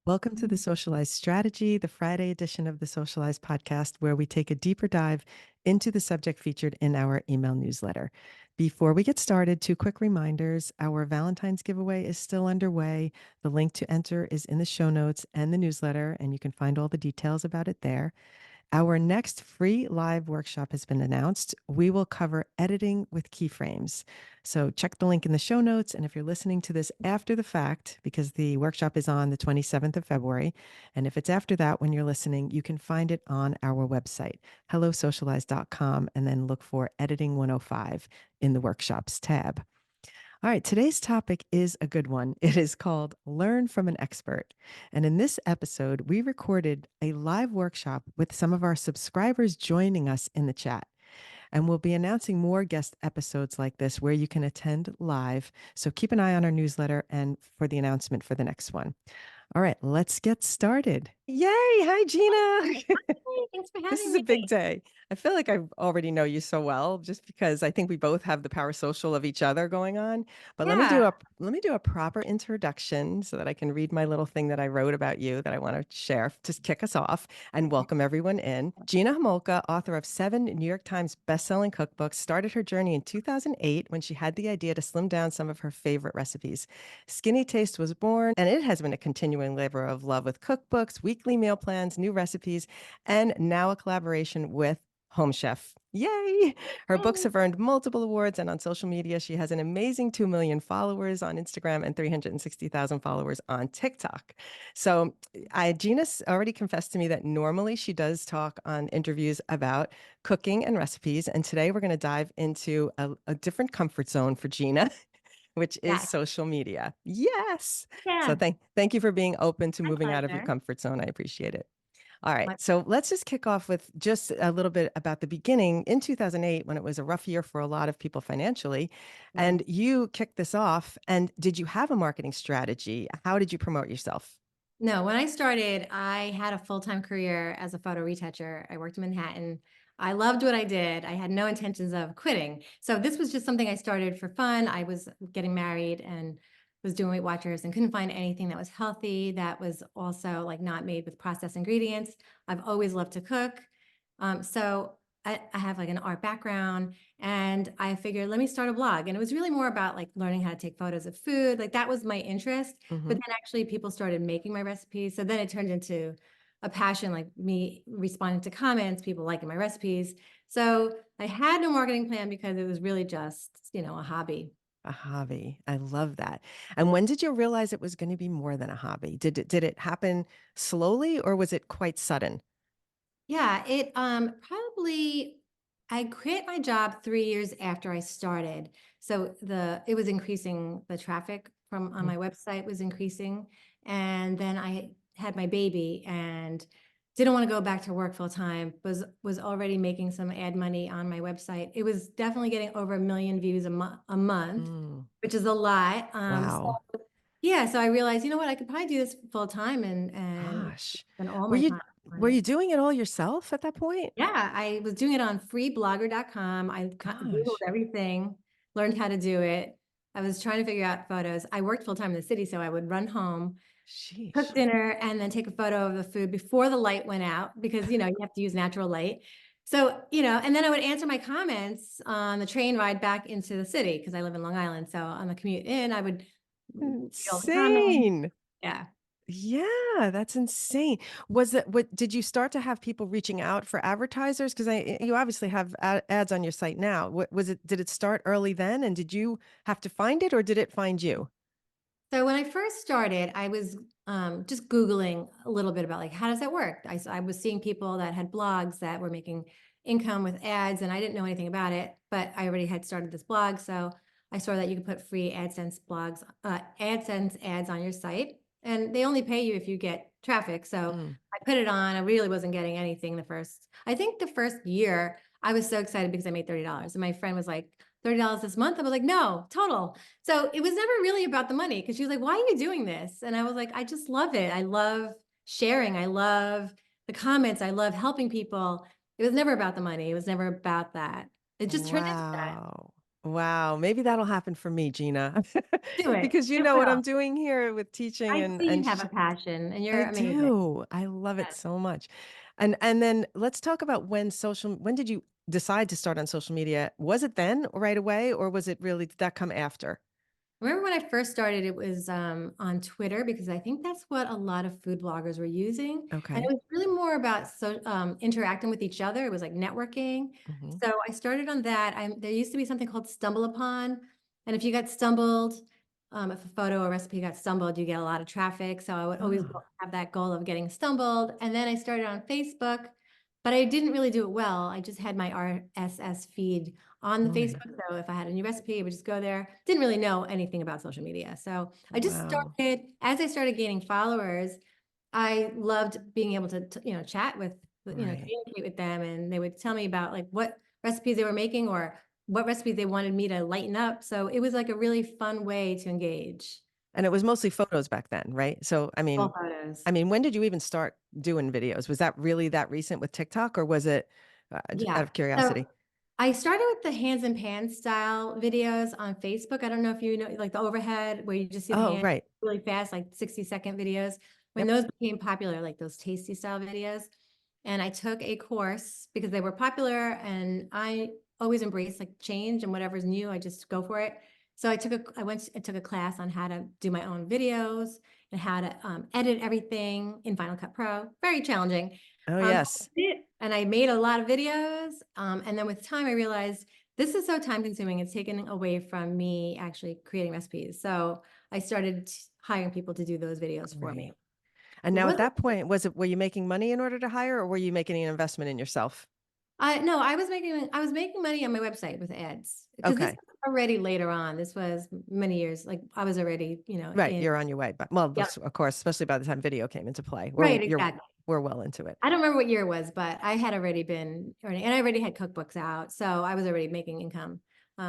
Welcome to the Socialize Strategy, the Friday edition of the Socialize podcast, where we take a deeper dive into the subject featured in our email newsletter. Before we get started, two quick reminders. Our Valentine's giveaway is still underway. The link to enter is in the show notes and the newsletter, and you can find all the details about it there. Our next free live workshop has been announced. We will cover editing with keyframes. So check the link in the show notes. And if you're listening to this after the fact, because the workshop is on the 27th of February, and if it's after that when you're listening, you can find it on our website, hellosocialize.com, and then look for Editing 105 in the workshops tab. All right, today's topic is a good one. It is called Learn from an Expert. And in this episode, we recorded a live workshop with some of our subscribers joining us in the chat. And we'll be announcing more guest episodes like this where you can attend live. So keep an eye on our newsletter and for the announcement for the next one. All right, let's get started. Yay. Hi, Gina. Hey, thanks for This having is a me. big day. I feel like I already know you so well just because I think we both have the power social of each other going on. But Yeah. let me do a proper introduction so that I can read my little thing that I wrote about you that I want to share to kick us off and welcome everyone in. Gina Homolka, author of 7 New York Times bestselling cookbooks, started her journey in 2008 when she had the idea to slim down some of her favorite recipes. Skinny Taste was born, and it has been a continuing labor of love with cookbooks, weekly meal plans, new recipes, and now a collaboration with Home Chef. Yay! Her books Yay. have earned multiple awards, and on social media, she has an amazing 2 million followers on Instagram and 360,000 followers on TikTok. So, Gina's already confessed to me that normally she does talk on interviews about cooking and recipes. And today we're going to dive into a different comfort zone for Gina, which is Yes. social media. Yes. So, Yeah. thank you for being open to My moving out of your pleasure. comfort zone. I appreciate it. All right. My So let's just kick off with just a little bit about the beginning in 2008 when it was a rough year for a lot of people financially. was. And you kicked this off. And did you have a marketing strategy? How did you promote yourself? No, when I started, I had a full-time career as a photo retoucher. I worked in Manhattan. I loved what I did. I had no intentions of quitting. So this was just something I started for fun. I was getting married and was doing Weight Watchers and couldn't find anything that was healthy, that was also like not made with processed ingredients. I've always loved to cook. So I have like an art background, and I figured, let me start a blog. And it was really more about like learning how to take photos of food. Like that was my interest. But Hmm. then actually people started making my recipes. So then it turned into a passion, like me responding to comments, people liking my recipes. So I had no marketing plan because it was really just, a hobby. A hobby. I love that. And when did you realize it was going to be more than a hobby? Did it happen slowly or was it quite sudden? Yeah, it probably I quit my job 3 years after I started. So it was increasing, the traffic from on Mhm. my website was increasing. And then I had my baby and didn't want to go back to work full time, was already making some ad money on my website. It was definitely getting over 1 million views a month, Mm, which is a lot. wow. Yeah, so I realized, you know what, I could probably do this full time and Gosh. spend all Were my you time on were you it. doing it all yourself at that point? Yeah, I was doing it on freeblogger.com. I Googled Gosh. everything, learned how to do it. I was trying to figure out photos. I worked full time in the city, so I would run home, cook Sheesh. dinner, and then take a photo of the food before the light went out because, you have to use natural light. So, and then I would answer my comments on the train ride back into the city because I live in Long Island. So on the commute in, I would read all the comments. Insane. Yeah. Yeah, that's insane. Was it what did you start to have people reaching out for advertisers? Because you obviously have ads on your site now. What was it? Did it start early then? And did you have to find it or did it find you? So when I first started, I was just Googling a little bit about like, how does that work? I was seeing people that had blogs that were making income with ads, and I didn't know anything about it, but I already had started this blog. So I saw that you could put free AdSense ads on your site, and they only pay you if you get traffic. So Mm. I put it on. I really wasn't getting anything I think the first year, I was so excited because I made $30. And my friend was like, $30 this month? I was like, no, total. So it was never really about the money because she was like, why are you doing this? And I was like, I just love it. I love sharing. I love the comments. I love helping people. It was never about the money. It was never about that. It just turned into that. Wow. Wow, maybe that'll happen for me, Gina. Do it. Because you It know what will. I'm doing here with teaching I and see you have a passion and you're I amazing. do. I love it Yes. so much. And then let's talk about when did you decide to start on social media? Was it then right away or was it really did that come after? Remember when I first started, it was on Twitter because I think that's what a lot of food bloggers were using. And it Okay. was really more about interacting with each other. It was like networking. Hmm. So I started on that. There used to be something called Stumble Upon. And if you got stumbled, if a photo or recipe got stumbled, you get a lot of traffic. So I would always Oh, have that goal of getting stumbled. And then I started on Facebook, but I didn't really do it well. I just had my RSS feed on the right. Facebook. So if I had a new recipe, I would just go there. Didn't really know anything about social media. So I just Wow. started, as I started gaining followers, I loved being able to, chat with, Right. communicate with them. And they would tell me about like what recipes they were making or what recipes they wanted me to lighten up. So it was like a really fun way to engage. And it was mostly photos back then, right? So, All photos. when did you even start doing videos? Was that really that recent with TikTok or was it out Yeah. of So curiosity? I started with the hands and pans style videos on Facebook. I don't know if you know, like the overhead where you just see the Oh, hand right. really fast, like 60-second videos. When Yep. those became popular, like those tasty style videos. And I took a course because they were popular and I always embrace like change and whatever's new, I just go for it. So I took a class on how to do my own videos and how to edit everything in Final Cut Pro. Very challenging. Oh, Um, yes. and I made a lot of videos. And then with time, I realized this is so time consuming. It's taken away from me actually creating recipes. So I started hiring people to do those videos for Right. me. And It now at wasn't, that point, were you making money in order to hire or were you making an investment in yourself? no, I was making money on my website with ads because this Okay. was already later on. This was many years, like I was already, Right. in, You're on your way. But well, yep, of course, especially by the time video came into play. right, exactly. We're well into it. I don't remember what year it was, but I had already been earning, and I already had cookbooks out. So I was already making income.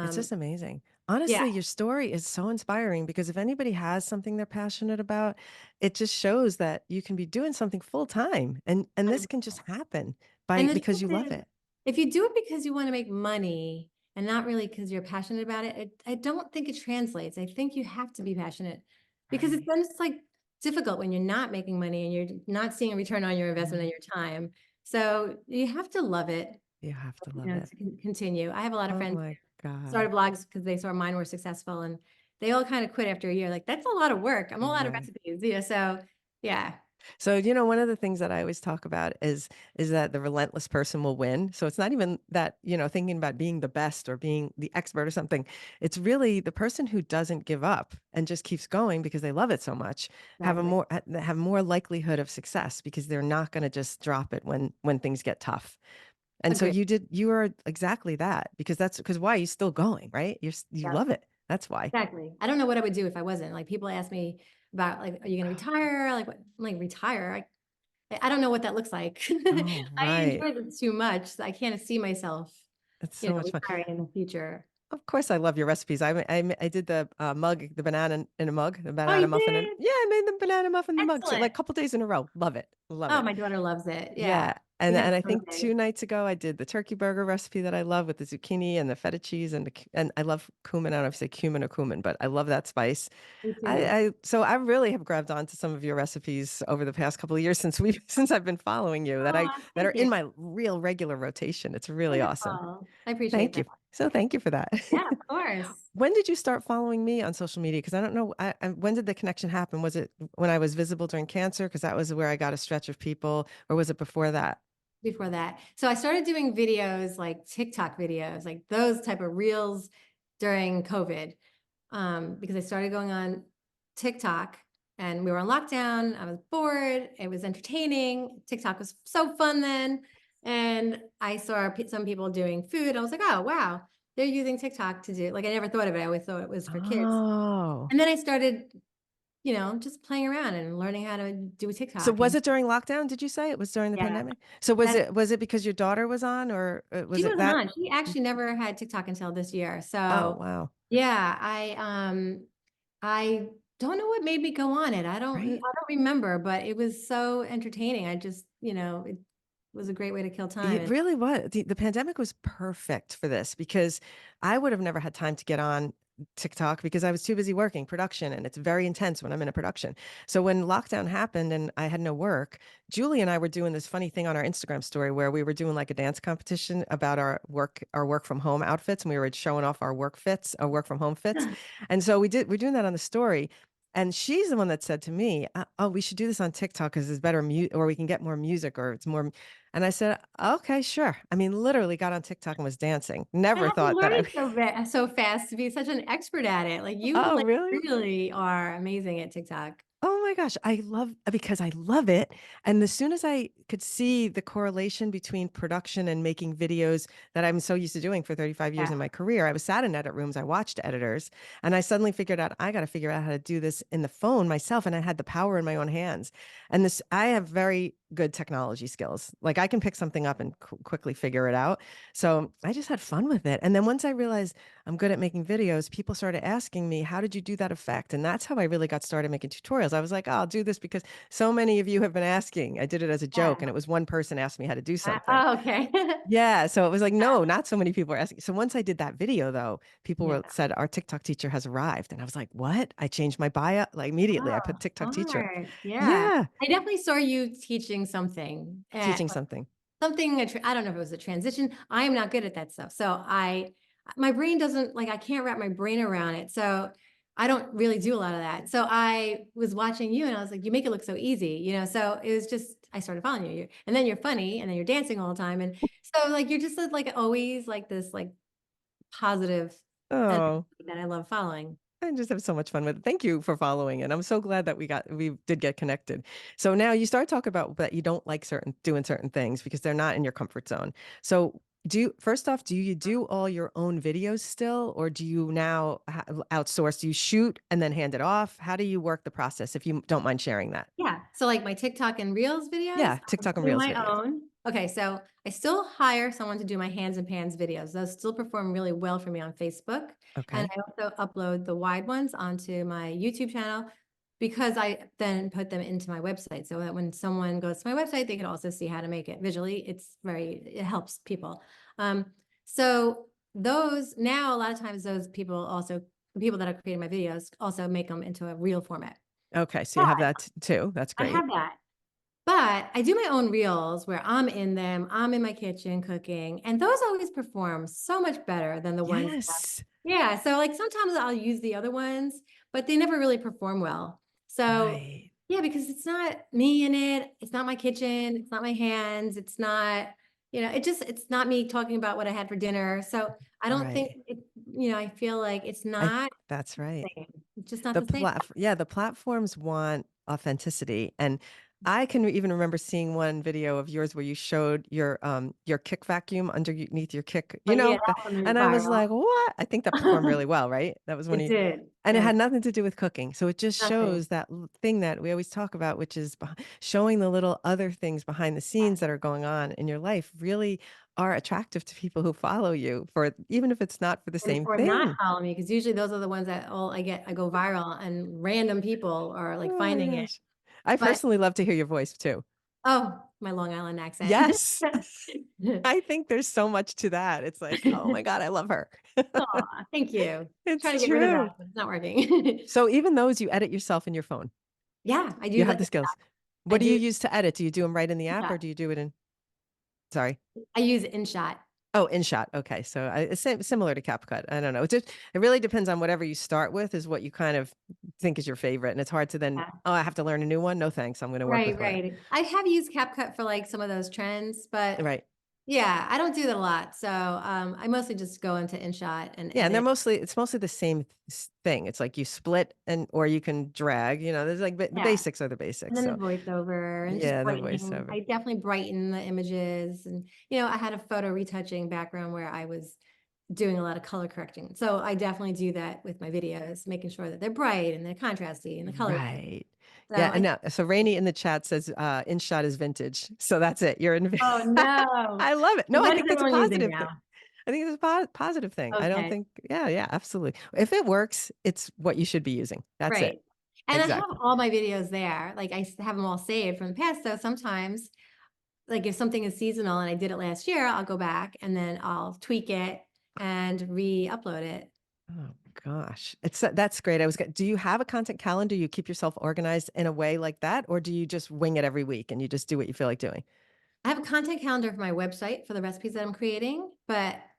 It's Um, just amazing. yeah. Honestly, your story is so inspiring because if anybody has something they're passionate about, it just shows that you can be doing something full time and this can just happen by And the because truth you love is, it. if you do it because you want to make money and not really because you're passionate about it, I don't think it translates. I think you have to be passionate because it's Right. then it's like difficult when you're not making money and you're not seeing a return on your investment and Mhm. your time. So you have to love it, You have to love it. to continue. I have a lot of Oh friends my who God. started blogs because they saw mine were successful and they all kind of quit after a year. Like, that's a lot of work. I'm a lot of Right. recipes. So yeah, So, one of the things that I always talk about is that the relentless person will win. So it's not even that, thinking about being the best or being the expert or something. It's really the person who doesn't give up and just keeps going because they love it so much, exactly. have more likelihood of success because they're not going to just drop it when things get tough. And so Agree. you are exactly that because because why you still going, right? You Yeah. love it. That's why. Exactly. I don't know what I would do if I wasn't. Like, people ask me about, like, are you going to retire? Like, what? I'm like, retire? I don't know what that looks like. Oh, I right. enjoy it too much. So I can't see myself, It's so much fun. retiring in the future. Of course, I love your recipes. I did the mug, the banana in a mug, the Oh, banana you muffin, and did? yeah, I made the banana muffin in the mug. So Excellent. like a couple days in a row. Love it, love Oh, it. my daughter loves it. Yeah. Yeah, and We had and it I for think birthday. 2 nights ago I did the turkey burger recipe that I love with the zucchini and the feta cheese and I love cumin. I don't know if you say cumin or cumin, but I love that spice. Me too. So I really have grabbed onto some of your recipes over the past couple of years since we since I've been following you Oh, that are thank in you. my real regular rotation. It's really awesome. Wonderful. I appreciate Thank that. you. So thank you for that. Yeah, of course. When did you start following me on social media? Because I don't know. When did the connection happen? Was it when I was visible during cancer? Because that was where I got a stretch of people, or was it before that? Before that. So I started doing videos, like TikTok videos, like those type of reels during COVID. Because I started going on TikTok and we were on lockdown. I was bored. It was entertaining. TikTok was so fun then. And I saw some people doing food. I was like, oh, wow, they're using TikTok to do, like, I never thought of it. I always thought it was for kids. Oh, And then I started, just playing around and learning how to do so TikTok. was And it during lockdown? Did you say it was during the yeah, pandemic? So that's, was it because your daughter was on, or she was it wasn't that? on. She actually never had TikTok until this year. Oh, So wow. yeah, I don't know what made me go on it. I Right? don't remember, but it was so entertaining. I just, was a great way to kill time. It And really was. The pandemic was perfect for this because I would have never had time to get on TikTok because I was too busy working production and it's very intense when I'm in a production. So when lockdown happened and I had no work, Julie and I were doing this funny thing on our Instagram story where we were doing like a dance competition about our work from home outfits, and we were showing off our work fits, our work from home fits. And so we're doing that on the story. And she's the one that said to me, "Oh, we should do this on TikTok because it's better or we can get more music, or it's more." And I said, "Okay, sure." I mean, literally got on TikTok and was dancing. I Never have to thought that learn I. it so fast to be such an expert at it. Like you Oh, like really? really are amazing at TikTok. Oh my gosh, because I love it. And as soon as I could see the correlation between production and making videos that I'm so used to doing for 35 years Yeah. in my career, I was sat in edit rooms, I watched editors, and I suddenly figured out I got to figure out how to do this in the phone myself. And I had the power in my own hands. And I have very good technology skills. Like I can pick something up and quickly figure it out. So I just had fun with it. And then once I realized I'm good at making videos, people started asking me, how did you do that effect? And that's how I really got started making tutorials. I was like, oh, I'll do this because so many of you have been asking. I did it as a joke, and Yeah. it was one person asked me how to do something. Oh, okay. Yeah, so it was like, Yeah. no, not so many people are asking. So once I did that video, though, Yeah. said our TikTok teacher has arrived, and I was like, what? I changed my bio like immediately. I Oh, put TikTok teacher. smart. Yeah. Yeah, I definitely saw you teaching something at teaching something. something, I don't know if it was a transition. I am not good at that stuff. So my brain doesn't like, I can't wrap my brain around it. So I don't really do a lot of that. So I was watching you and I was like, you make it look so easy, So it was just, I started following you. And then you're funny and then you're dancing all the time. And so like, you're just like always like this, like positive energy Oh. that I love following. I just have so much fun with it. Thank you for following, and I'm so glad that we did get connected. So now you start talking about that you don't like doing certain things because they're not in your comfort zone. So first off, do you do all your own videos still, or do you now outsource? Do you shoot and then hand it off? How do you work the process if you don't mind sharing that? Yeah. So like my TikTok and Reels videos, Yeah, I TikTok and do Reels my videos. own. Okay, so I still hire someone to do my hands and pans videos. Those still perform really well for me on Facebook. And Okay. I also upload the wide ones onto my YouTube channel because I then put them into my website so that when someone goes to my website, they can also see how to make it visually. It helps people. So those now, a lot of times those people also, the people that are creating my videos also make them into a reel format. Okay, so you have that too. That's I great. have that. But I do my own reels where I'm in them, I'm in my kitchen cooking, and those always perform so much better than the ones that, Yes. yeah. So like sometimes I'll use the other ones, but they never really perform well. So Right. yeah, because it's not me in it, it's not my kitchen, it's not my hands, it's not, it's not me talking about what I had for dinner. So I don't think Right. I feel like it's I not That's the right. same. It's just not the same. The platforms want authenticity. And I can even remember seeing one video of yours where you showed your kick vacuum underneath your kick, But yeah, that and went I was like, viral. what? I think that performed really well, right? That was one It of you, did. and it Yeah, had nothing to do with cooking. So it just nothing. shows that thing that we always talk about, which is showing the little other things behind the scenes that are going on in your life really are attractive to people who follow you for even if it's not for the And same for not thing. following me, because usually those are the ones that I go viral and random people are like Oh my finding it. gosh. I But personally love to hear your voice too. my Long Island accent. Yes. I think there's so much to that. It's like, oh my God, I love her. Aw, thank you. Trying to It's get rid of that, true. but it's not working. So even those you edit yourself in your phone. Yeah, I You do have that. the skills. I What do you do. use to edit? Do you do them right in the app InShot. or do you do it in, sorry? I use InShot. Oh, InShot. Okay. So it's similar to CapCut. I don't know. It really depends on whatever you start with is what you kind of think is your favorite. And it's hard to then, Yeah. oh, I have to learn a new one. No, thanks. I'm going to work Right, with what right. I have used CapCut for like some of those trends, but right. yeah, I don't do that a lot. So I mostly just go into InShot and Yeah, and edit. it's mostly the same thing. It's like you split or you can drag, there's like the Yeah. basics are the And basics. then the So voiceover and just yeah, the brightening. voiceover. I definitely brighten the images. And, I had a photo retouching background where I was doing a lot of color correcting. So I definitely do that with my videos, making sure that they're bright and they're contrasty and the colors. Right. So Yeah, and I, now so Rainey in the chat says InShot is vintage. So that's it. You're in oh no. I love it. No, I What is think that's a everyone using positive thing. now? I think it's a positive thing. I don't Okay. think yeah, yeah, absolutely. If it works, it's what you should be using. That's it. Right. And I have Exactly. all my videos there. Like have them all saved from the past. So sometimes like if something is seasonal and I did it last year, I'll go back and then I'll tweak it and re-upload it. Oh gosh. That's great. Do you have a content calendar? You keep yourself organized in a way like that, or do you just wing it every week and you just do what you feel like doing? I have a content calendar for my website for the recipes that I'm creating,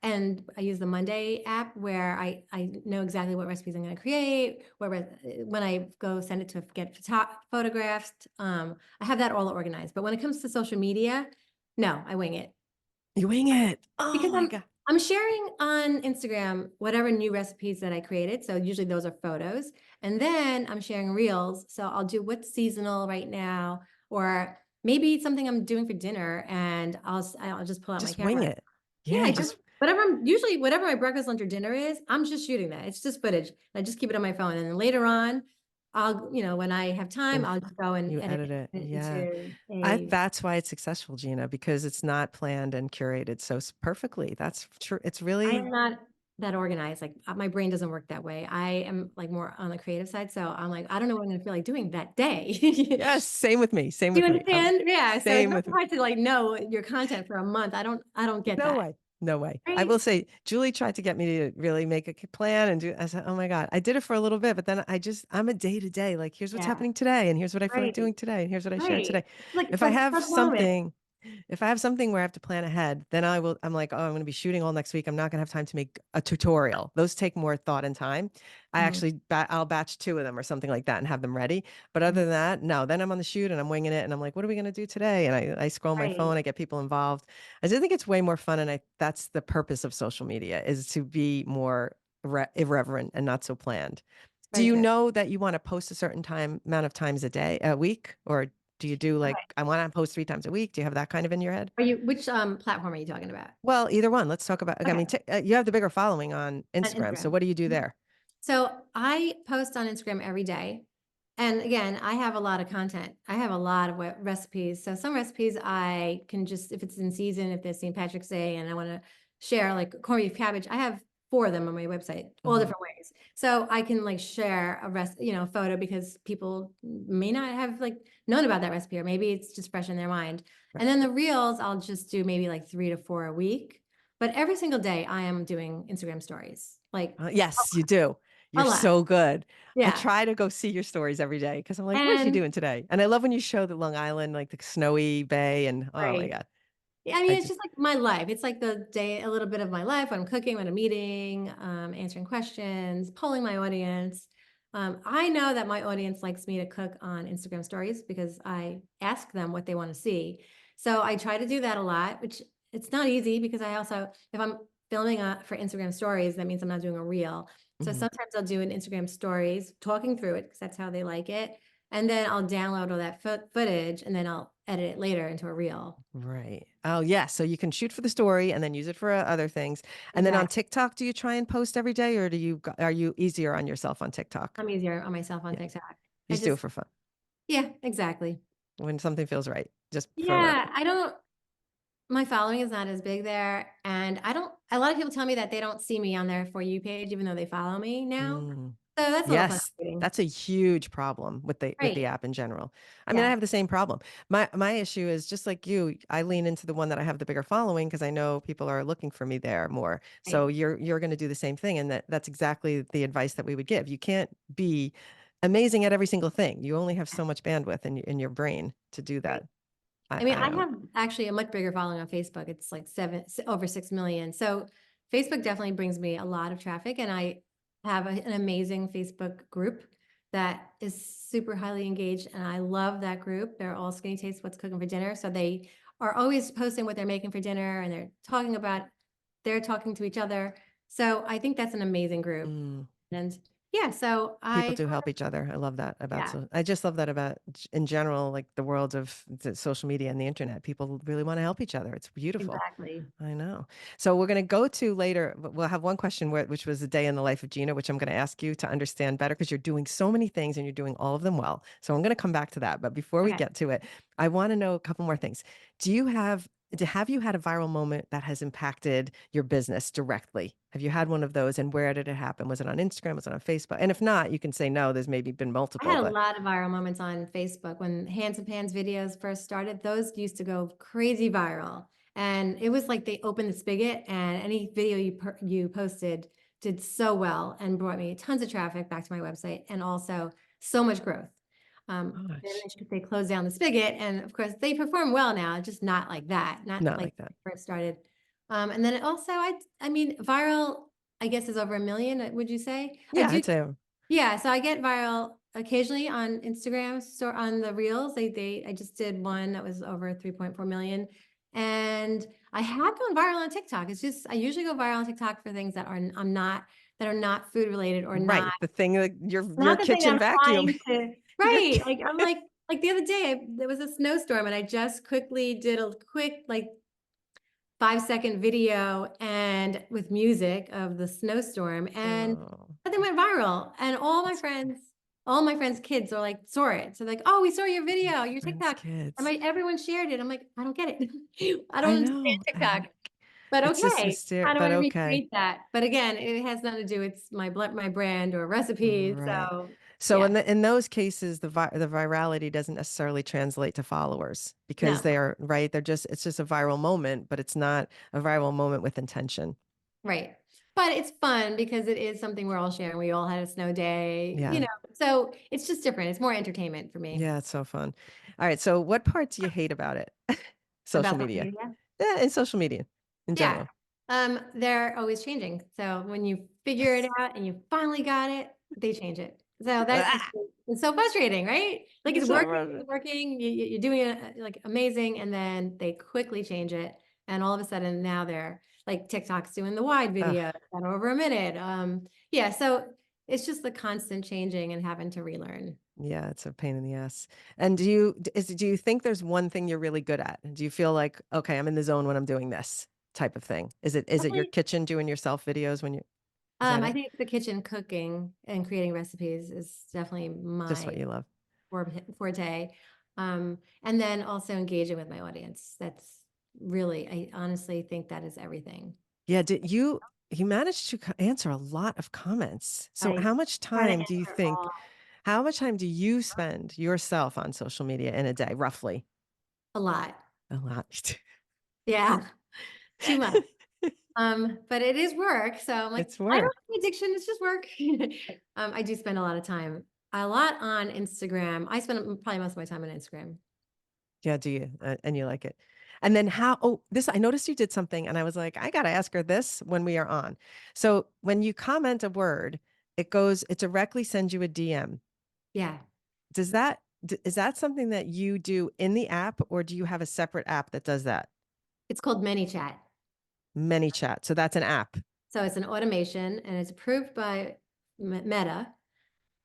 and I use the Monday app where I know exactly what recipes I'm going to create. When I go send it to get photographed, I have that all organized. But when it comes to social media, no, I wing it. You wing it. Oh Because my God. I'm sharing on Instagram whatever new recipes that I created, so usually those are photos, and then I'm sharing reels, so I'll do what's seasonal right now, or maybe it's something I'm doing for dinner, and I'll just pull out my Just wing camera. it. Yeah, Yeah, I just just whatever my breakfast, lunch, or dinner is, I'm just shooting that. It's just footage. I just keep it on my phone, and then later on, when I have time, and I'll just go and you edit edit it. it Yeah. into a That's why it's successful, Gina, because it's not planned and curated so perfectly. That's true. It's I really am not that organized, like, my brain doesn't work that way. I am, like, more on the creative side, so I'm like, I don't know what I'm gonna feel like doing that day. yes, same with me. Same You with me. understand? Yeah, so it's Same really with me. hard to, like, know your content for a month. I don't get No that, way. No way. I right? will say, Julie tried to get me to really make a plan and do. I said, "Oh my God!" I did it for a little bit, but then I'm a day to day. Like, here's what's Yeah, happening today, and here's what I feel like right, doing today, and here's what I shared right. today. It's If I like have present moment. something, if I have something where I have to plan ahead, then I'm like, oh, I'm going to be shooting all next week. I'm not going to have time to make a tutorial. Those take more thought and time. Mhm, I'll batch two of them or something like that and have them ready. But mhm, other than that, no, then I'm on the shoot and I'm winging it. And I'm like, what are we going to do today? And I scroll my right, phone, I get people involved. I just think it's way more fun. And that's the purpose of social media is to be more irreverent and not so planned. Do very you true. know that you want to post a certain amount of times a week, or do you do like, Okay. I want to post 3 times a week? Do you have that kind of in your head? Which, platform are you talking about? Well, either one. Let's talk about, I Okay, mean, you have the bigger following on on Instagram. So Instagram. what do you do Mhm. there? So I post on Instagram every day. And again, I have a lot of content. I have a lot of recipes. So some recipes I can just, if it's in season, if there's St. Patrick's Day and I want to share like corned beef cabbage, I have 4 of them on my website, all Mhm. different ways. So I can like share photo because people may not have like known about that recipe, or maybe it's just fresh in their mind. Right. And then the reels, I'll just do maybe like 3 to 4 a week. But every single day I am doing Instagram stories, like Yes, you do. You're a lot. so good. I Yeah. try to go see your stories every day because I'm like, what is she And doing today? And I love when you show the Long Island, like the snowy bay, and oh my right. God. Yeah, I I mean, it's just, just like my life. It's like the day, a little bit of my life when I'm cooking, when I'm eating, answering questions, polling my audience. I know that my audience likes me to cook on Instagram stories because I ask them what they want to see. So I try to do that a lot, which it's not easy because I also, if I'm filming for Instagram stories, that means I'm not doing a reel. So mhm. sometimes I'll do an Instagram stories talking through it because that's how they like it. And then I'll download all that footage and then I'll edit it later into a reel. Right. Oh, yeah. So you can shoot for the story and then use it for other things. And then on Exactly. TikTok, do you try and post every day, or are you easier on yourself on TikTok? I'm easier on myself on Yeah. TikTok. You I just do it just for fun Yeah, exactly. when something feels right, just for Yeah, whatever. I don't my following is not as big there, and I don't a lot of people tell me that they don't see me on their For You page even though they follow me now. Mm. So that's a little Yes, frustrating. that's a huge problem with the Right. app in general. I mean, I Yes. have the same problem. My issue is just like you, I lean into the one that I have the bigger following because I know people are looking for me there more. So Right. you're going to do the same thing, and that's exactly the advice that we would give. You can't be amazing at every single thing. You only have so much bandwidth in your brain to do Right. that. I I mean, I I don't. have actually a much bigger following on Facebook. It's like over 6 million. So Facebook definitely brings me a lot of traffic, and I have an amazing Facebook group that is super highly engaged, and I love that group. They're all Skinny Taste What's Cooking for Dinner. So they are always posting what they're making for dinner, and they're talking to each other. So I think that's an amazing group. Mm. And yeah, so People I do help each other. I love that about yeah, so I just love that about in general, like the world of the social media and the internet. People really want to help each other. It's beautiful. exactly. I know. So we're going to go to later. We'll have one question which was the day in the life of Gina, which I'm going to ask you to understand better because you're doing so many things and you're doing all of them well. So I'm going to come back to that. But before we Okay. get to it, I want to know a couple more things. Do you have have you had a viral moment that has impacted your business directly? Have you had one of those, and where did it happen? Was it on Instagram? Was it on Facebook? And if not, you can say no, there's maybe been I multiple, had a but lot of viral moments on Facebook when Hands and Pans videos first started. Those used to go crazy viral. And it was like they opened the spigot and any video you posted did so well and brought me tons of traffic back to my website and also so much growth. Then gosh, they closed down the spigot and of course they perform well now, just not like that, not not like like that. when it first started. And then it also, I mean, viral, I guess is over a million, would you say? I Yeah, do I'd say, yeah, so I get viral occasionally on Instagram, so on the Reels. I just did one that was over 3.4 million. And I have gone viral on TikTok. It's just I usually go viral on TikTok for things that are not food related or right, the thing that your not the thing that kitchen I'm vacuum, trying to your right. ki Like I'm like the other day there was a snowstorm and I just quickly did a quick like 5-second video and with music of the snowstorm, and oh, that thing went viral, and it's all my friends' kids are like, saw it. So like, "Oh, we saw your video, your friends' TikTok." And kids. my everyone shared it. I'm like, "I don't get it. I don't I understand know, TikTok." But it's just okay, mysterious, how do but I okay. recreate that? But again, it has nothing to do with my brand or recipe, Right. so So yeah. in those cases, the virality doesn't necessarily translate to followers because No. they are right. They're just it's just a viral moment, but it's not a viral moment with intention. Right. But it's fun because it is something we're all sharing. We all had a snow day, Yeah. so it's just different. It's more entertainment for me Yeah, it's so fun. All right. So what part do you hate about it? Social about social media. media. Yeah, in social media in Yeah. general. They're always changing. So when you figure it out and you finally got it, they change it. So that is Ah, it's so frustrating, right? Like it's so it's frustrating. working, you're doing it like amazing, and then they quickly change it. And all of a sudden now they're like TikTok's doing the wide Ugh, video that are over a minute. Yeah, so it's just the constant changing and having to relearn. yeah, it's a pain in the ass. And do you think there's one thing you're really good at? Do you feel like, okay, I'm in the zone when I'm doing this type of thing? Is it your Definitely, kitchen doing yourself videos when you is that I it? think the kitchen cooking and creating recipes is definitely Just what my you love. forte. And then also engaging with my audience. That's really, I honestly think that is everything. Yeah, did you managed to answer a lot of comments. So I try to answer all how much time do you spend yourself on social media in a day, roughly? a lot. A lot. Yeah, too much. But it is work. So I'm like, It's I don't work. have addiction, it's just work. I do spend a lot of time, a lot on Instagram. I spend probably most of my time on Instagram. Yeah, do you? And you like it. And then this, I noticed you did something and I was like, I got to ask her this when we are on. So when you comment a word, it directly sends you a DM. Yeah. Is that something that you do in the app or do you have a separate app that does that? It's called ManyChat. ManyChat. So that's an app. So it's an automation and it's approved by Meta.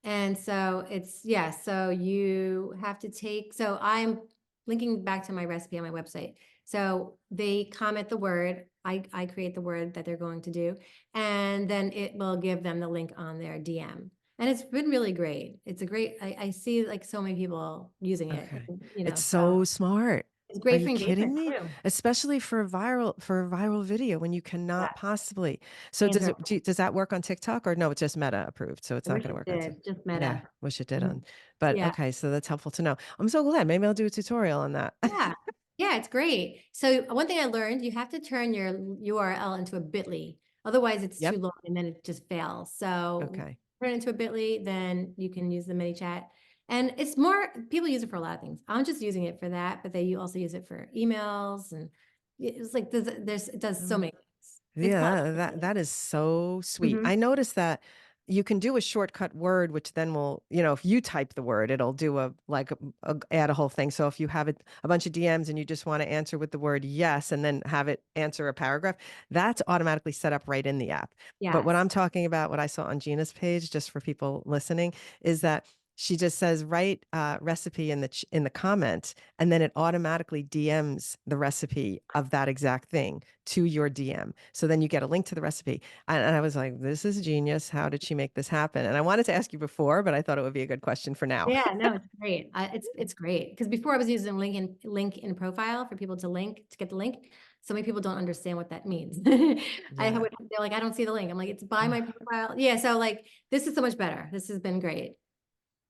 And so it's, yeah, so you have to take, so I'm linking back to my recipe on my website. So they comment the word, I create the word that they're going to do, and then it will give them the link on their DM. And it's been really great. It's a great, I see like so many people using it, Okay. It's so so smart. it's Are great you for kidding engagement me? too. Especially for a viral video when you Yeah, cannot possibly. So answer. does that work on TikTok or no, it's just Meta approved, so it's I not wish going to it work on TikTok. did, just Yeah, Meta. wish it did Mhm. on. But Yeah. okay, so that's helpful to know. I'm so glad. Maybe I'll do a tutorial on that. Yeah. Yeah, it's great. So one thing I learned, you have to turn your URL into a bit.ly. Otherwise, it's too Yep. long and then it just fails. So Okay. turn it into a bit.ly, then you can use the mini chat. And it's more, people use it for a lot of things. I'm just using it for that, but they also use it for emails and it's like it does so many things. It's Yeah, cloud. that is so sweet. Mhm. I noticed that you can do a shortcut word, which then will, if you type the word, it'll do add a whole thing. So if you have a bunch of DMs and you just want to answer with the word yes, and then have it answer a paragraph, that's automatically set up right in the app. But what Yes. I'm talking about, what I saw on Gina's page, just for people listening, is that She just says, "Write, recipe in in the comment," and then it automatically DMs the recipe of that exact thing to your DM. So then you get a link to the recipe. And I was like, "This is genius. How did she make this happen?" And I wanted to ask you before, but I thought it would be a good question for now. Yeah, no, it's great. It's great because before I was using link in profile for people to link to get the link. So many people don't understand what that means. Yeah. They're like, I don't see the link. I'm like, it's by Ugh, my profile. Yeah, so like this is so much better. This has been great.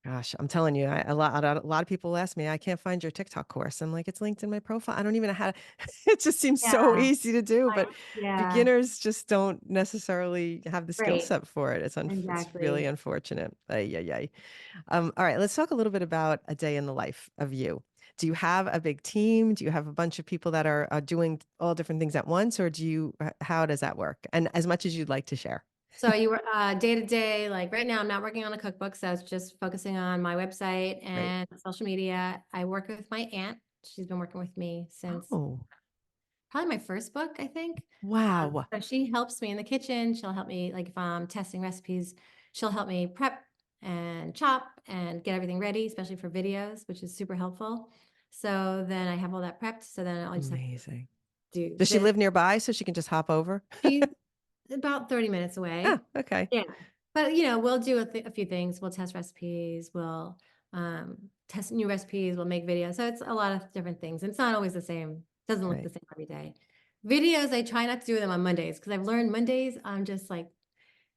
gosh, I'm telling you, a lot of people ask me, "I can't find your TikTok course." I'm like, "It's linked in my profile." I don't even know how to it just seems so Yeah, easy to do, I but yeah, beginners just don't necessarily have the skill great. set for it. It's really Exactly. unfortunate. Ay, ay, ay. All right, let's talk a little bit about a day in the life of you. Do you have a big team? Do you have a bunch of people that are doing all different things at once, or how does that work? And as much as you'd like to share. So you were day to day, like right now, I'm not working on a cookbook, so it's just focusing on my website Right. and social media. I work with my aunt. She's been working with me since Oh, probably my first book, I think. wow. So she helps me in the kitchen. She'll help me, like if I'm testing recipes, she'll help me prep and chop and get everything ready, especially for videos, which is super helpful. So then I have all that prepped. So then I just have to Amazing. do Does she this. live nearby so she can just hop over? She's about 30 minutes Oh, away. okay. Yeah. But, we'll do a few things. We'll test recipes. We'll test new recipes. We'll make videos. So it's a lot of different things. It's not always the same. Doesn't look the Right. same every day. Videos, I try not to do them on Mondays because I've learned Mondays, I'm just like,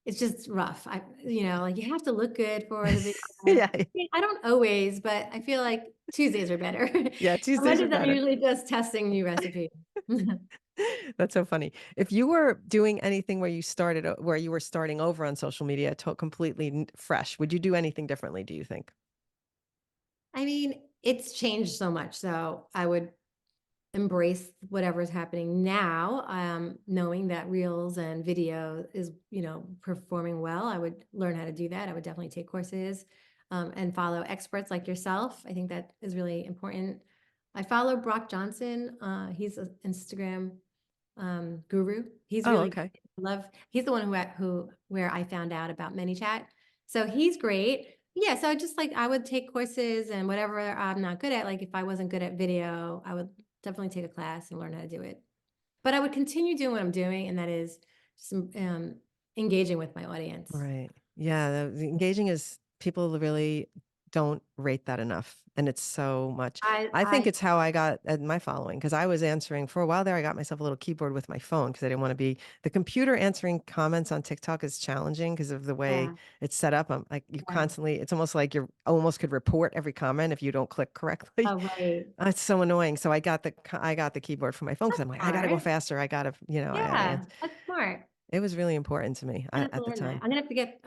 it's just rough. Like you have to look good for the video. Yeah. I don't always, but I feel like Tuesdays are better. Yeah. On Tuesdays are Mondays, I'm better. usually just testing new recipes. That's so funny. If you were doing anything where you were starting over on social media completely fresh, would you do anything differently, do you think? I mean, it's changed so much. So I would embrace whatever is happening now, knowing that reels and video is, performing well. I would learn how to do that. I would definitely take courses, and follow experts like yourself. I think that is really important. I follow Brock Johnson. He's an Instagram guru. He's Oh, really okay. he's the one where I found out about ManyChat. So he's great. Yeah, so just like I would take courses and whatever I'm not good at, like if I wasn't good at video, I would definitely take a class and learn how to do it. But I would continue doing what I'm doing, and that is just engaging with my audience. Right. Yeah, the engaging is people really don't rate that enough, and it's so much. I think I it's how I got my following because I was answering for a while there. I got myself a little keyboard with my phone because I didn't want to be the computer answering comments on TikTok is challenging because of the way yeah, it's set up. I'm like you yeah. constantly. It's almost like you're almost could report every comment if you don't click correctly. Oh, right. It's so annoying. So I got the keyboard for my phone because That's I'm like I got to go smart. faster. I got to Yeah, answer. that's smart. It was really important to me I'm gonna have to at the learn that. time. I'm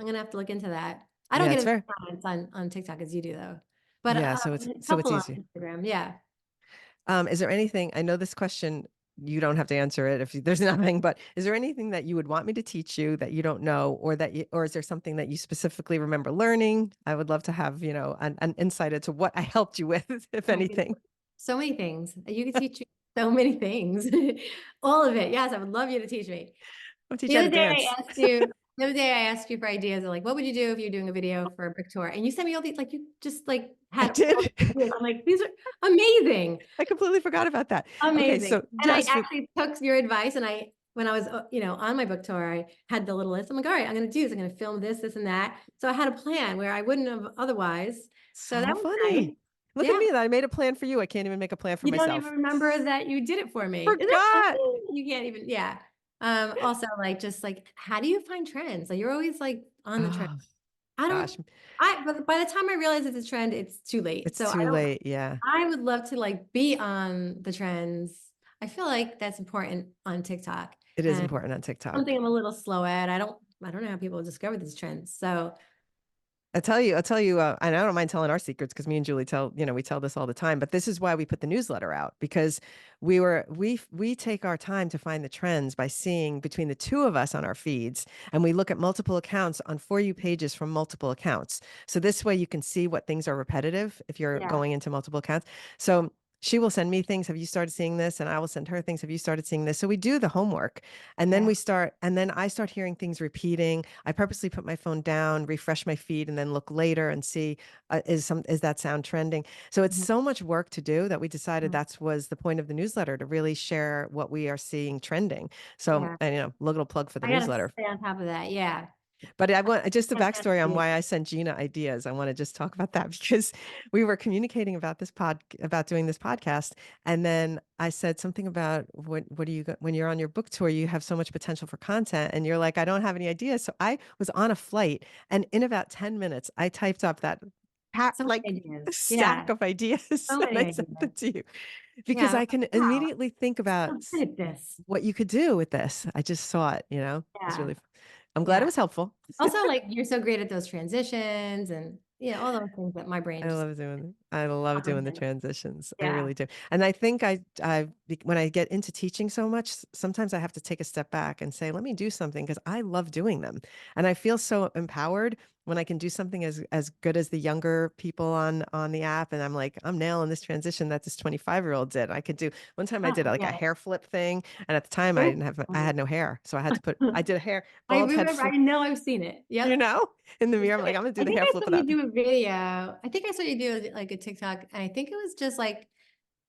gonna have to look into that. I don't Yeah, get it's as many fair. comments on TikTok as you do though, but Yeah, it's so it's helpful on easy. Instagram. Yeah. Is there anything I know this question, you don't have to answer it if there's nothing, but is there anything that you would want me to teach you that you don't know or is there something that you specifically remember learning? I would love to have, an insight into what I helped you with, if Oh my goodness. anything. So many things. You could teach me so many things. All of it. Yes, I would love you to teach me. I'll teach The you how other to day dance. I asked you the other day I asked you for ideas of like, what would you do if you're doing a video for a book tour? And you sent me all these, like you just like I had all did. these ideas. I'm like, these are amazing. I completely forgot about that. Okay, Amazing. so And I just for actually took your advice and when I was, on my book tour, I had the little list. I'm like, all right, I'm going to do this. I'm going to film this and that. So I had a plan where I wouldn't have otherwise. So that so was nice. funny. Look at Yeah. me. I made a plan for you. I can't even make a plan for You don't even myself. remember that you did it for me. Isn't that Forgot. funny? You can't even, yeah. Also like, just like, how do you find trends? Like you're always like on the trend. Oh I gosh, don't, but by the time I realize it's a trend, it's too late. it's So too late. Yeah. I would love to like be on the trends. I feel like that's important on TikTok It is and important on TikTok. something I'm a little slow at. I don't know how people discover these trends. So I'll tell you, and I don't mind telling our secrets because me and Julie we tell this all the time, but this is why we put the newsletter out because we take our time to find the trends by seeing between the two of us on our feeds, and we look at multiple accounts on For You pages from multiple accounts. So this way you can see what things are repetitive if you're yeah, going into multiple accounts. So she will send me things. Have you started seeing this? And I will send her things. Have you started seeing this? So we do the homework. And then Yeah. and then I start hearing things repeating. I purposely put my phone down, refresh my feed, and then look later and see is that sound trending? So it's Mhm. so much work to do that we decided Mhm. that was the point of the newsletter to really share what we are seeing trending. So, Yeah. and, little plug for the I gotta newsletter. stay on top of that. Yeah. But I want just a backstory on Fantastic. why I sent Gina ideas. I want to just talk about that because we were communicating about about doing this podcast, and then I said something about what do you when you're on your book tour, you have so much potential for content, and you're like, I don't have any ideas. So I was on a flight, and in about 10 minutes, I typed up that So like many ideas. stack Yeah. of ideas, So and many I sent ideas. them to you because Yeah. I can Wow. immediately think about So good at this. what you could do with this. I just saw it. It's Yeah. really. I'm glad it Yeah. was helpful. Also, like, you're so great at those transitions and, all those things that my brain just I love doing the comprehends. transitions. I Yeah. really do. And I think when I get into teaching so much, sometimes I have to take a step back and say, let me do something because I love doing them. And I feel so empowered when I can do something as good as the younger people on the app. And I'm like, I'm nailing this transition that this 25-year-old did. I could do one time I did like a Yeah. hair flip thing. And at the time Very I had funny. no hair. So I did a hair I bald head remember, I flip, know I've seen it. you Yep. know, in the mirror. I'm like, I I'm gonna do I the think hair I flip saw without you do a video. I think I saw you do, like, a TikTok, and I think it was just, like,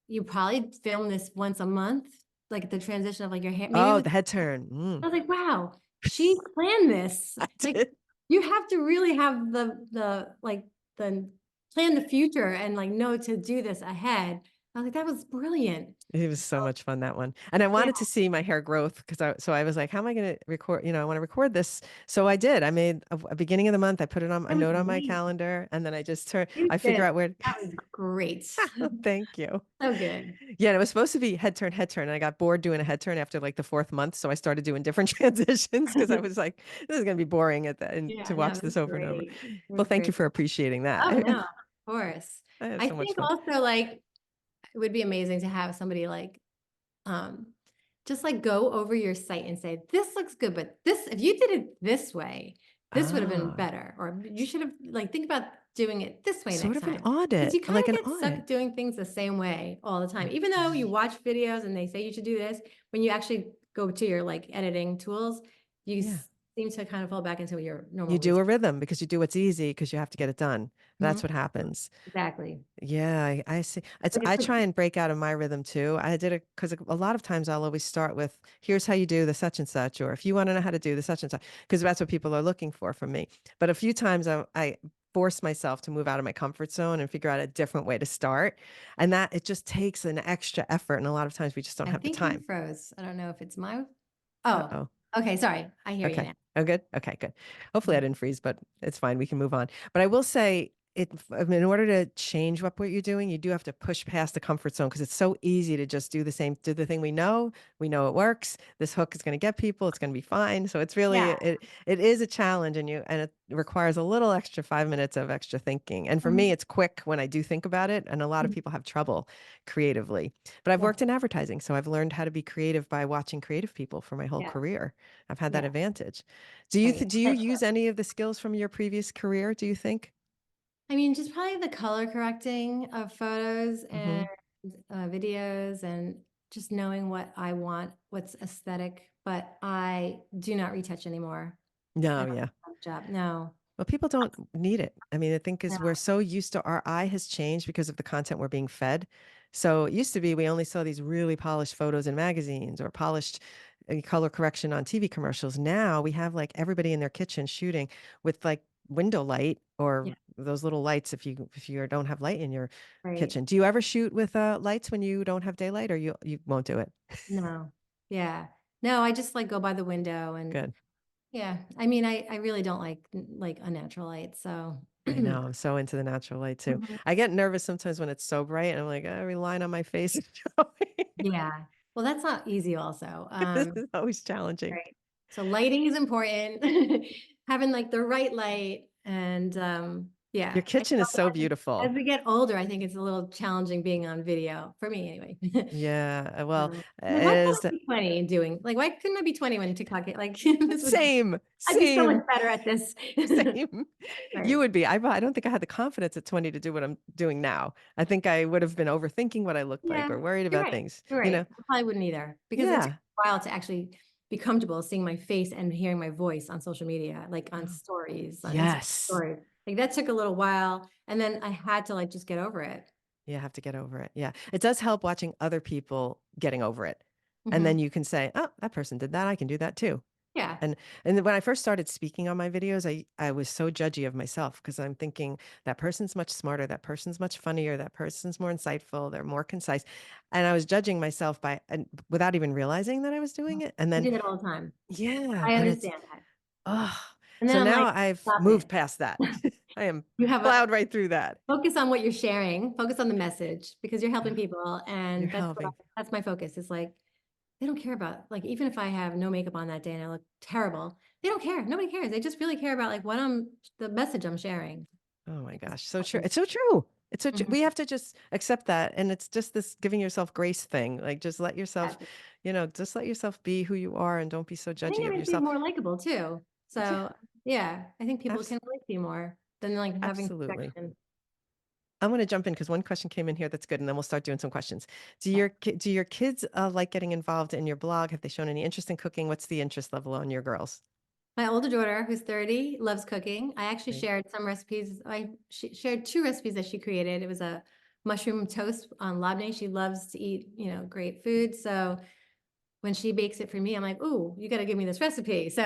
you probably film this once a month, like, the transition of, like, your hair, maybe it Oh, was. the head turn. I was like, "Wow, she planned this." I Like, did. you have to really have the plan the future and, like, know to do this ahead. I was like, "That was brilliant." It was so So, much fun, that one. And I yeah, wanted to see my hair growth because I was like, how am I going to record? I want to record this. So I did. I made a beginning of the month. I put it on a that was note on my amazing. calendar, and then You I figure did. out where. That was great. Thank you. So good. Yeah, and it was supposed to be head turn. And I got bored doing a head turn after like the fourth month. So I started doing different transitions because I was like, this is going to be boring and Yeah, to no, watch it was this over and over. great. It Well, was thank you great. for appreciating Oh, that. no, of course. I had I so much think fun. also, like, it would be amazing to have somebody, like, um, just, like, go over your site and say, "This looks good, but this if you did it this way, this would have been Ah, better," or, "You should have, like, think about doing it this way sort next of an time." Because audit, you kinda like an get audit. stuck doing things the same way all the time. Even though you watch videos and they say you should do this, when you actually go to your, like, editing tools, you Yeah. seem to kind of fall back into your normal You do a routine. rhythm because you do what's easy because you have to get it done. That's Mhm. what happens. Exactly. Yeah, I see. Like, I it's try a and break out of my rhythm too. I did it because a lot of times I'll always start with, here's how you do the such and such, or if you want to know how to do the such and such, because that's what people are looking for from me. But a few times I force myself to move out of my comfort zone and figure out a different way to start. And that it just takes an extra effort. And a lot of times we just don't I have the think you time. froze. I don't know if it's my. Oh, Uh-oh. okay, sorry. I hear you Okay. now. Oh, good. Okay, good. Hopefully I Mhm. didn't freeze, but it's fine. We can move on. But I will say in order to change what you're doing, you do have to push past the comfort zone because it's so easy to just do the thing we know. We know it works. This hook is going to get people. It's going to be fine. So it's really, Yeah. it is a challenge and it requires a little extra 5 minutes of extra thinking. And for me, Mhm. it's quick when I do think about it. And a lot of Mhm. people have trouble creatively, but I've Yeah, worked in advertising. So I've learned how to be creative by watching creative people for my whole yeah, career. I've had that yeah, advantage. right. Do you use any of the skills from your previous career, do you think? I mean, just probably the color correcting of photos and, Mhm. videos, and just knowing what I want, what's aesthetic, but I do not retouch anymore. I No, don't yeah. have a job. No, Well, people don't need it. I mean, I think is no, we're so used to our eye has changed because of the content we're being fed. So it used to be we only saw these really polished photos in magazines or polished color correction on TV commercials. Now we have like everybody in their kitchen shooting with like window light yeah, or those little lights if you don't have light in your right. kitchen. Do you ever shoot with lights when you don't have daylight or you won't do it? No, yeah. No, I just, like, go by the window and Good. yeah. I mean, I really don't like unnatural light, so I know. I'm so into the natural light too. Mhm. I get nervous sometimes when it's so bright and I'm like, every line on my face is showing. Yeah. Well, that's not easy also. This is always challenging. Right. So lighting is important. Having, like, the right light and, Yeah. Your kitchen is so As beautiful. we get older, I think it's a little challenging being on video for me anyway. Yeah, well, Like, why can't as I be 20 and doing like, why couldn't I be 20 when TikTok hit like, this was same, I'd be so much same, better at this. same. You Right. would be. I don't think I had the confidence at 20 to do what I'm doing now. I think I would have been overthinking what I looked like Yeah, or worried you're about right. things, You're you right. know? I probably wouldn't either because it took Yeah. a while to actually be comfortable seeing my face and hearing my voice on social media, like on Oh, stories, on Instagram yes. stories. Like that took a little while, and then I had to like just get over it. You have to get over it. Yeah. It does help watching other people getting over it. And then Mhm. you can say, "Oh, that person did that. I can do that too." Yeah. And then when I first started speaking on my videos, I was so judgy of myself because I'm thinking that person's much smarter, that person's much funnier, that person's more insightful, they're more concise. And I was judging myself by and without even realizing that I was doing it. And I then do that all the time. yeah, I and it's understand that. oh, And so then I'm now like, I've "Stop moved it." past that. I am You have a plowed right through that. focus on what you're sharing, focus on the message because you're helping people, You're and helping. that's my focus. It's like, they don't care about like, even if I have no makeup on that day and I look terrible, they don't care. Nobody cares. They just really care about, like, what the message I'm sharing. Oh my That's gosh, so that's true. im It's so true. It's so true. Mhm. We have to just accept that, and it's just this giving yourself grace thing. Like, just let yourself, Exactly. just let yourself be who you are, and don't be so I think judgy it of makes me yourself. more likable too. Yeah, So, yeah, I think people abs- can relate to you more than, like, having absolutely. perfection. I'm going to jump in because one question came in here that's good, and then we'll start doing some questions. Yeah. Do your kids like getting involved in your blog? Have they shown any interest in cooking? What's the interest level on your girls? My older daughter, who's 30, loves cooking. I actually Right. shared some recipes. She shared 2 recipes that she created. It was a mushroom toast on labneh. She loves to eat, great food, so when she bakes it for me, I'm like, "Ooh, you gotta give me this recipe." So,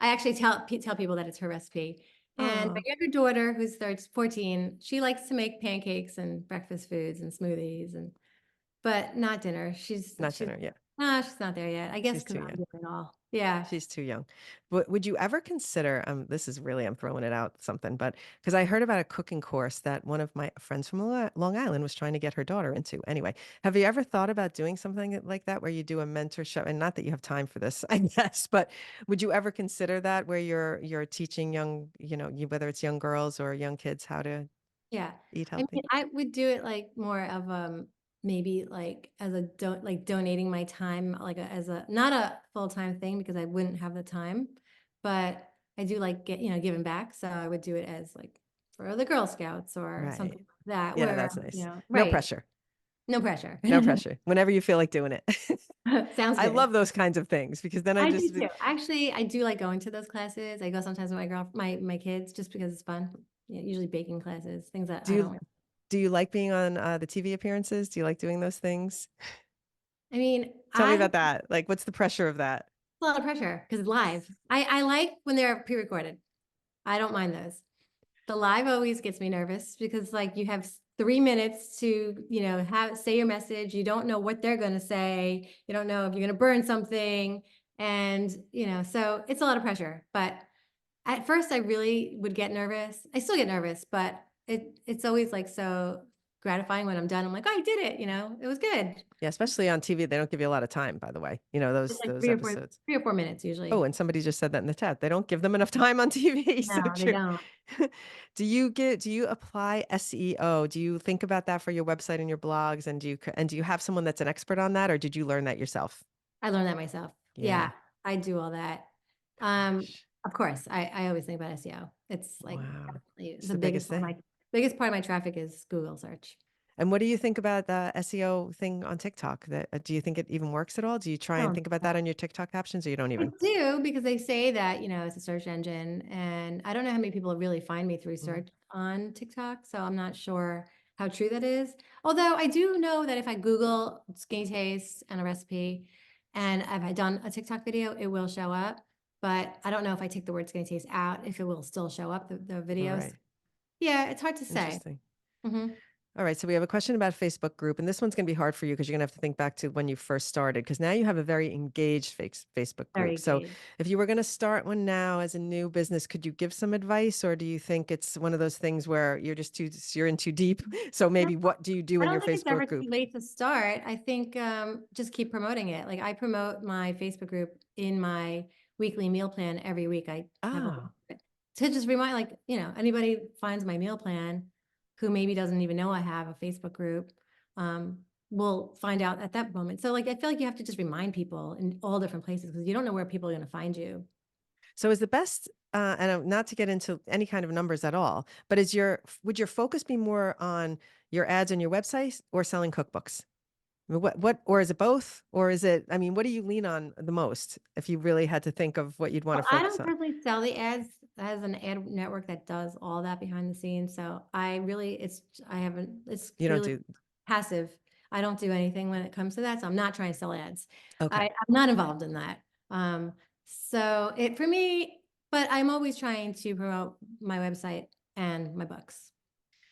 I actually tell people that it's her recipe. And my Oh, younger daughter, who's 14, she likes to make pancakes and breakfast foods and smoothies but not dinner. not dinner. Yeah, She's not there yet. I guess she's because too 'cause I'm young. doing it all. Yeah. She's too young. But would you ever consider, this is really, I'm throwing it out something, but because I heard about a cooking course that one of my friends from Long Island was trying to get her daughter into. Anyway, have you ever thought about doing something like that where you do a mentorship? And not that you have time for this, I guess, but would you ever consider that where you're teaching young, whether it's young girls or young kids how to Yeah. eat I mean, healthy? I would do it, like, more of, maybe, like, as a donating my time, like, as a not a full-time thing because I wouldn't have the time, but I do like giving back, so I would do it as, like, for the Girl Scouts or something Right. like that Yeah, where, that's nice. No right. pressure. No pressure. No pressure. Whenever you feel like doing it. Sounds I good. love those kinds of things because then I I do just too. Actually, I do like going to those classes. I go sometimes with my kids just because it's fun. Yeah, usually baking classes, things that do I you don't. do you like being on the TV appearances? Do you like doing those things? I mean, Tell me I about that. Like, what's the pressure of that? a lot of pressure because it's live. I like when they're pre-recorded. I don't mind those. The live always gets me nervous because like you have 3 minutes to, have say your message. You don't know what they're going to say. You don't know if you're going to burn something. And, so it's a lot of pressure. But at first I really would get nervous. I still get nervous, but it's always like so gratifying when I'm done. I'm like, oh, I did it. It was good. Yeah, especially on TV, they don't give you a lot of time, by the way. You know, It's those like those episodes. 3 or 4 minutes Oh, usually. and somebody just said that in the chat. They don't give them enough time on TV. So No, they true. don't. Do you apply SEO? Do you think about that for your website and your blogs? And do you have someone that's an expert on that, or did you learn that yourself? I learned that myself. Yeah. Yeah, I do all that. Gosh. Of course, I always think about SEO. It's like Wow. definitely It's the biggest thing. biggest part of my traffic is Google search. And what do you think about the SEO thing on TikTok? That do you think it even works at all? Do you try and Oh, think about that on your TikTok captions, or you don't I even? do because they say that, it's a search engine, and I don't know how many people really find me through Mm, search on TikTok, so I'm not sure how true that is. Although I do know that if I Google skinny taste and a recipe and if I done a TikTok video, it will show up. But I don't know if I take the word skinny taste out, if it will still show up the videos. right. Yeah, it's hard to say. Interesting. Hmm. All right, so we have a question about Facebook group, and this one's going to be hard for you because you're going to have to think back to when you first started, because now you have a very engaged Facebook Very group. So, engaged. if you were going to start one now as a new business, could you give some advice, or do you think it's one of those things where you're in too deep? So maybe what do you do I in don't your think it's ever Facebook too group? late to start. I think just keep promoting it. Like I promote my Facebook group in my weekly meal plan every week. I have a link Ah, to it. to just remind, like, anybody finds my meal plan who maybe doesn't even know I have a Facebook group, will find out at that moment. So, like, I feel like you have to just remind people in all different places because you don't know where people are going to find you. So is the best, and not to get into any kind of numbers at all, but would your focus be more on your ads on your website or selling cookbooks? I mean, or is it both? Or is it, I mean, what do you lean on the most if you really had to think of what you'd want to Well, I focus don't on? personally sell the ads as an ad network that does all that behind the scenes. So I really, I haven't, it's You don't really do, passive. I don't do anything when it comes to that. So I'm not trying to sell ads. okay. I'm not involved in that. Um, so it for me, but I'm always trying to promote my website and my books.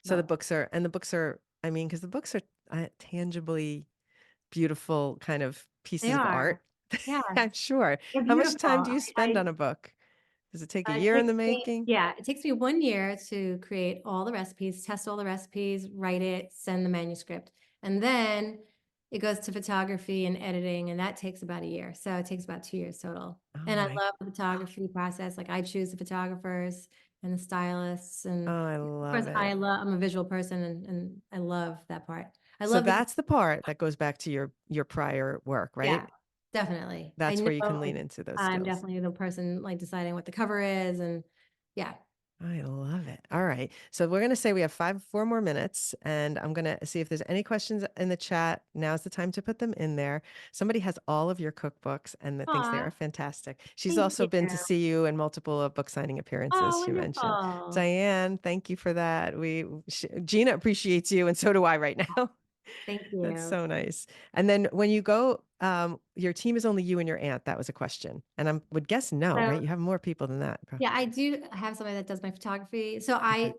So Both. the books are, I mean, because the books are tangibly beautiful kind of They pieces of are. art. Yeah, I'm sure. they're How much beautiful. time do you spend on a book? Does it take a It year in takes the me, making? yeah, it takes me 1 year to create all the recipes, test all the recipes, write it, send the manuscript. And then it goes to photography and editing, and that takes about a year. So it takes about 2 years total. Oh And I my, love the photography process. Like, I choose the photographers and the stylists. And oh, I of love course, it. I'm a visual person, and I love that part. I So love the, that's the part that goes back to your prior work, yeah, right? definitely. I That's know, where you can like, lean into those I'm skills. definitely the person, like, deciding what the cover is. And yeah. I love it. All right. So we're going to say we have 4 more minutes, and I'm going to see if there's any questions in the chat. Now's the time to put them in there. Somebody has all of your cookbooks and that thinks they are Aw, fantastic. She's thank also you. been to see you in multiple book signing Oh, appearances, she mentioned. wonderful. Diane, thank you for that. Gina appreciates you, and so do I right now. Thank That's you. so nice. And then when you go, your team is only you and your aunt. That was a question. And I would guess no, right? So, You have more people than that. yeah, I do have somebody that does my photography. So Okay.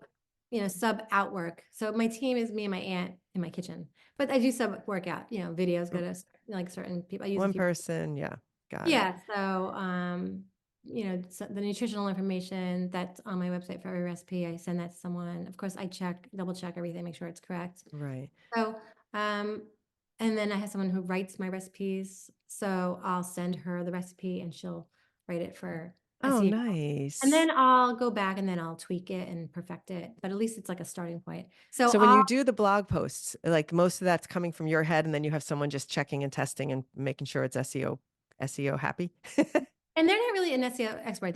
sub out work. So my team is me and my aunt in my kitchen, but I do sub work out, videos go Mm, to like certain people. I use a one few. person. Yeah. Got it. Yeah. So, so the nutritional information that's on my website for every recipe, I send that to someone. Of course, double check everything, make sure it's correct. Right. So, um, and then I have someone who writes my recipes. So I'll send her the recipe and she'll write it for Oh, SEO. And nice. then I'll go back and then I'll tweak it and perfect it. But at least it's like a starting point. So So when you do the blog posts, like most of that's coming from your head, and then you have someone just checking and testing and making sure it's SEO happy. and they're not really an SEO expert.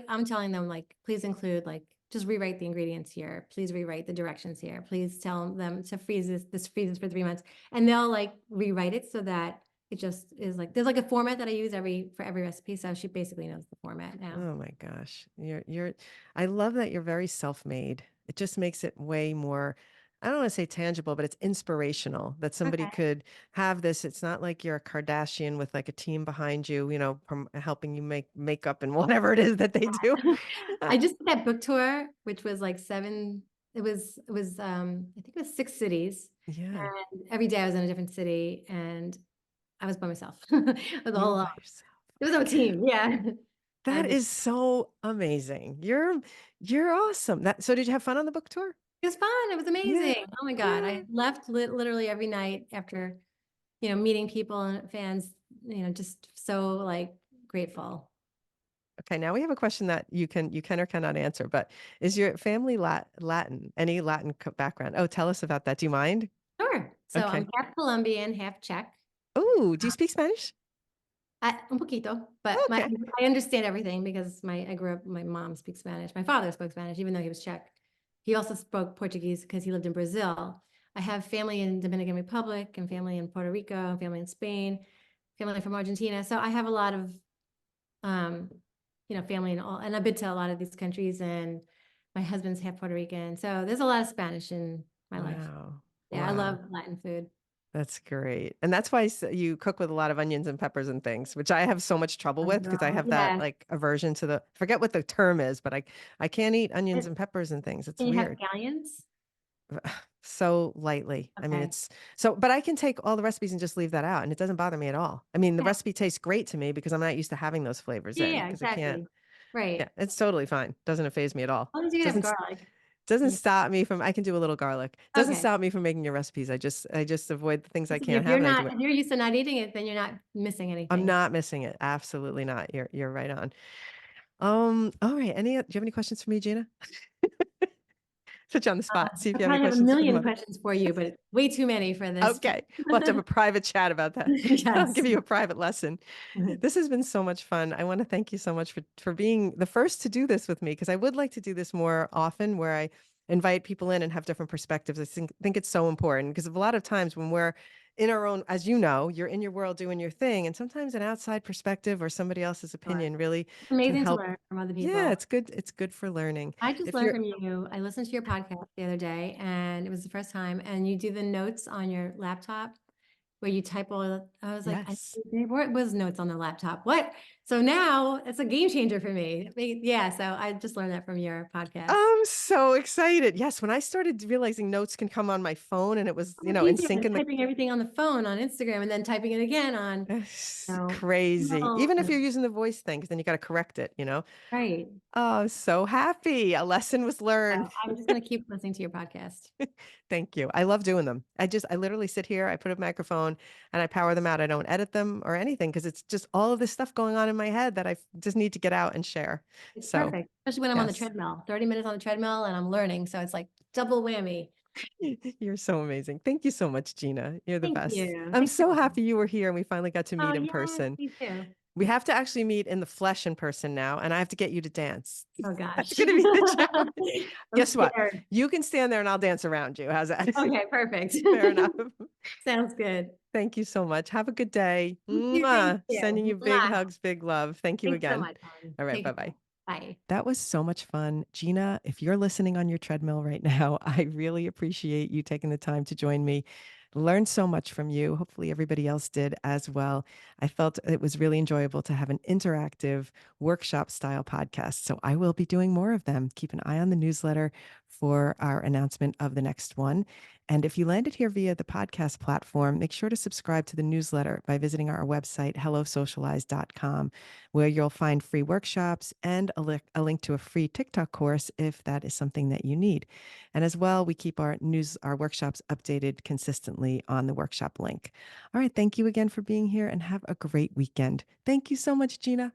I'm telling them, like, please include, like, just rewrite the ingredients here. Please rewrite the directions here. Please tell them to this freezes for 3 months. And they'll, like, rewrite it so that it just is like, there's like a format that I use for every recipe. So she basically knows the format now. Oh my gosh. I love that you're very self-made. It just makes it way more, I don't want to say tangible, but it's inspirational that somebody Okay. could have this. It's not like you're a Kardashian with like a team behind you, helping you make makeup and whatever it is that they do. Uh, I just did that book tour, which was like I think it was 6 cities. yeah, And every day I was in a different city and I was by myself. I was you all were alone. by yourself. There was no Okay. team. Yeah. I That did. is so amazing. You're awesome. So did you have fun on the book tour? It was fun. It was Yeah. amazing. Oh my God. I Yeah. left literally every night after, meeting people and fans, just so, like, grateful. Okay, now we have a question that you can or cannot answer, but is your family Latin? Any Latin background? Oh, tell us about that. Do you mind? Sure. So I'm Okay. half Colombian, half Czech. Oh, do you speak Spanish? Un poquito, but Okay. I understand everything because I grew up, my mom speaks Spanish. My father spoke Spanish, even though he was Czech. He also spoke Portuguese because he lived in Brazil. I have family in Dominican Republic and family in Puerto Rico and family in Spain, family from Argentina. So I have a lot of, um, family in all, and I've been to a lot of these countries, and my husband's half Puerto Rican. So there's a lot of Spanish in my life. Wow. Yeah, I Wow. love Latin food. That's great. And that's why you cook with a lot of onions and peppers and things, which I have so much trouble with because I have that Yeah. like aversion to forget what the term is, but I can't eat onions And and peppers and things. It's you have weird. scallions? So lightly. I mean, Okay. but I can take all the recipes and just leave that out and it doesn't bother me at all. I mean, the Yeah. recipe tastes great to me because I'm not used to having those flavors Yeah, in yeah, because I can't. exactly. Yeah, Right. it's totally fine. Doesn't phase me at all. As long as you can have Doesn't garlic. doesn't Yeah. stop me from I can do a little garlic. Doesn't Okay. stop me from making your recipes. I just avoid the things I Listen, can't have and I do it. if you're used to not eating it, then you're not missing I'm anything. not missing it. Absolutely not. You're right on. All right. Do you have any questions for me, Gina? Put you on the spot. See if I you have any probably have a questions that come million up. questions for you, but way too many for this. Okay. We'll have to have a private chat about that. I'll Yes. give you a private lesson. This has been so much fun. I want to thank you so much for being the first to do this with me because I would like to do this more often where I invite people in and have different perspectives. I think it's so important because a lot of times when we're in our own, as you know, you're in your world doing your thing, and sometimes an outside perspective or somebody else's Sure. opinion really It's can amazing to help. learn from other Yeah, people. it's good. It's good for learning. I just If learned you're from you. I listened to your podcast the other day, and it was the first time, and you do the notes on your laptop where you type all the I was like, Yes. where was notes on the laptop? What? So now it's a game changer for me. Yeah, so I just learned that from your podcast. I'm so excited. Yes, when I started realizing notes can come on my phone and it was, So much in easier sync than in the typing everything on the phone on Instagram and then typing it again on, crazy. email Even if and you're using the voice thing, 'cause then you got to correct it. right. Oh, I'm so happy. A lesson was So learned. I'm just gonna keep listening to your podcast. Thank you. I love doing them. I literally sit here, I put a microphone and I power them out. I don't edit them or anything because it's just all of this stuff going on in my head that I just need to get out and share. It's So, perfect, especially when I'm on the yes. treadmill, 30 minutes on the treadmill and I'm learning, so it's like double whammy. You're so amazing. Thank you so much, Gina. You're the Thank best. you. I'm Thanks for so listening. happy you were here and we finally got to Oh, meet in yes, person. me too. We have to actually meet in the flesh in person now, and I have to get you to dance. Oh That's gosh. going to be the challenge. I'm Guess what? scared. You can stand there and I'll dance around you. How's that? Okay, perfect. Fair enough. Sounds good. Thank you so much. Have a good day. You too, thank Mwah. Sending you. you big Mwah. hugs, big love. Thank you Thanks so again. much, Helen. All right. Take Bye care. bye. Bye. That was so much fun. Gina, if you're listening on your treadmill right now, I really appreciate you taking the time to join me. Learned so much from you. Hopefully, everybody else did as well. I felt it was really enjoyable to have an interactive workshop style podcast. So I will be doing more of them. Keep an eye on the newsletter for our announcement of the next one. And if you landed here via the podcast platform, make sure to subscribe to the newsletter by visiting our website, hellosocialize.com, where you'll find free workshops and a link to a free TikTok course if that is something that you need. And as well, we keep our workshops updated consistently on the workshop link. All right. Thank you again for being here and have a great weekend. Thank you so much, Gina.